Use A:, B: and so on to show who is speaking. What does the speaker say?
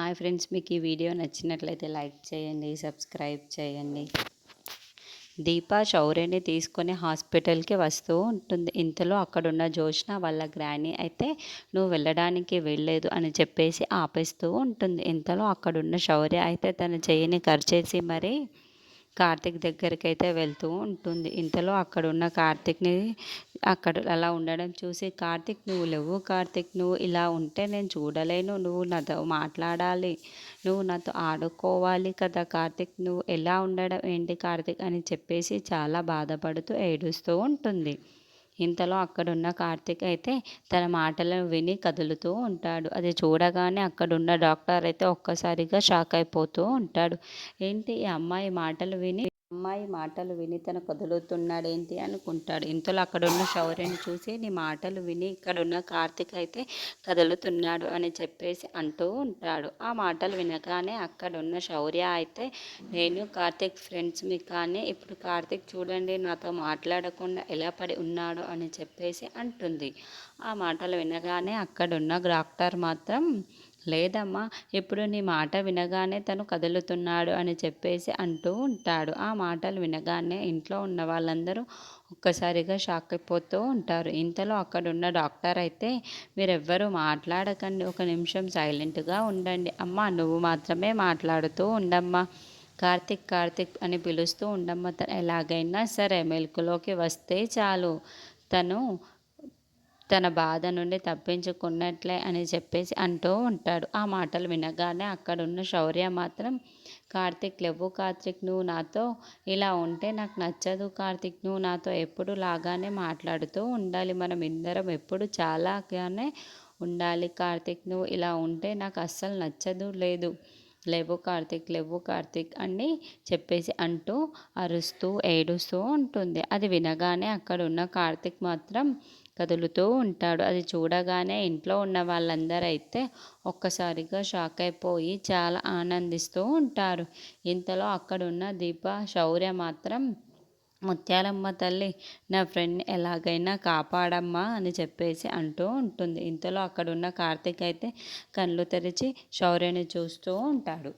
A: Hi friends, మీకు ఈ video నచ్చినట్లయితే లైక్ చేయండి, సబ్స్క్రైబ్ చేయండి. దీప శౌర్యని తీసుకొని హాస్పిటల్కి వస్తూ ఉంటుంది. ఇంతలో అక్కడున్న జోష్న వాళ్ళ గ్రాని అయితే నువ్వు వెళ్ళడానికి వెళ్ళలేదు అని చెప్పేసి ఆపేస్తూ ఉంటుంది. ఇంతలో అక్కడున్న శౌర్య అయితే తన చెయ్యిని కరిచేసి మరి కార్తిక్ దగ్గరికి అయితే వెళ్తూ ఉంటుంది. ఇంతలో అక్కడున్న కార్తిక్ని అక్కడ అలా ఉండడం చూసి, కార్తిక్ నువ్వు లేవు, కార్తిక్ నువ్వు ఇలా ఉంటే నేను చూడలేను, నువ్వు నాతో మాట్లాడాలి, నువ్వు నాతో ఆడుకోవాలి కదా కార్తిక్, నువ్వు ఎలా ఉండడం ఏంటి కార్తిక్ అని చెప్పేసి చాలా బాధపడుతూ ఏడుస్తూ ఉంటుంది. ఇంతలో అక్కడున్న కార్తిక్ అయితే తన మాటలను విని కదులుతూ ఉంటాడు. అది చూడగానే అక్కడున్న డాక్టర్ అయితే ఒక్కసారిగా షాక్ అయిపోతూ ఉంటాడు. ఏంటి ఈ అమ్మాయి మాటలు విని తను కదులుతున్నాడేంటి అనుకుంటాడు. ఇంతలో అక్కడున్న శౌర్యని చూసి, నీ మాటలు విని ఇక్కడున్న కార్తిక్ అయితే కదులుతున్నాడు అని చెప్పేసి అంటూ ఉంటాడు. ఆ మాటలు వినగానే అక్కడున్న శౌర్య అయితే, నేను కార్తిక్ ఫ్రెండ్స్మి, కానీ ఇప్పుడు కార్తిక్ చూడండి నాతో మాట్లాడకుండా ఎలా పడి ఉన్నాడు అని చెప్పేసి అంటుంది. ఆ మాటలు వినగానే అక్కడున్న డాక్టర్ మాత్రం, లేదమ్మా, ఇప్పుడు నీ మాట వినగానే తను కదులుతున్నాడు అని చెప్పేసి అంటూ ఉంటాడు. ఆ మాటలు వినగానే ఇంట్లో ఉన్న వాళ్ళందరూ ఒక్కసారిగా షాక్ అయిపోతూ ఉంటారు. ఇంతలో అక్కడున్న డాక్టర్ అయితే, మీరెవ్వరూ మాట్లాడకండి, ఒక నిమిషం సైలెంట్గా ఉండండి, అమ్మా నువ్వు మాత్రమే మాట్లాడుతూ ఉండమ్మా, కార్తిక్ కార్తిక్ అని పిలుస్తూ ఉండమ్మా, తను ఎలాగైనా సరే మెలకులోకి వస్తే చాలు, తను తన బాధ నుండి తప్పించుకున్నట్లే అని చెప్పేసి అంటూ ఉంటాడు. ఆ మాటలు వినగానే అక్కడున్న శౌర్య మాత్రం, కార్తిక్ లేవు, కార్తిక్ నువ్వు నాతో ఇలా ఉంటే నాకు నచ్చదు, కార్తిక్ నువ్వు నాతో ఎప్పుడు లాగానే మాట్లాడుతూ ఉండాలి, మనం ఇందరం ఎప్పుడు చాలాగానే ఉండాలి, కార్తిక్ నువ్వు ఇలా ఉంటే నాకు అస్సలు నచ్చదు, లేదు, లేవు కార్తిక్, లేవు కార్తిక్ అని చెప్పేసి అంటూ అరుస్తూ ఏడుస్తూ ఉంటుంది. అది వినగానే అక్కడున్న కార్తిక్ మాత్రం కదులుతూ ఉంటాడు. అది చూడగానే ఇంట్లో ఉన్న వాళ్ళందరూ అయితే ఒక్కసారిగా షాక్ అయిపోయి చాలా ఆనందిస్తూ ఉంటారు. ఇంతలో అక్కడున్న దీప శౌర్య మాత్రం, ముత్యాలమ్మ తల్లి, నా ఫ్రెండ్ని ఎలాగైనా కాపాడమ్మా అని చెప్పేసి అంటూ ఉంటుంది. ఇంతలో అక్కడున్న కార్తిక్ అయితే కళ్ళు తెరిచి శౌర్యని చూస్తూ ఉంటాడు.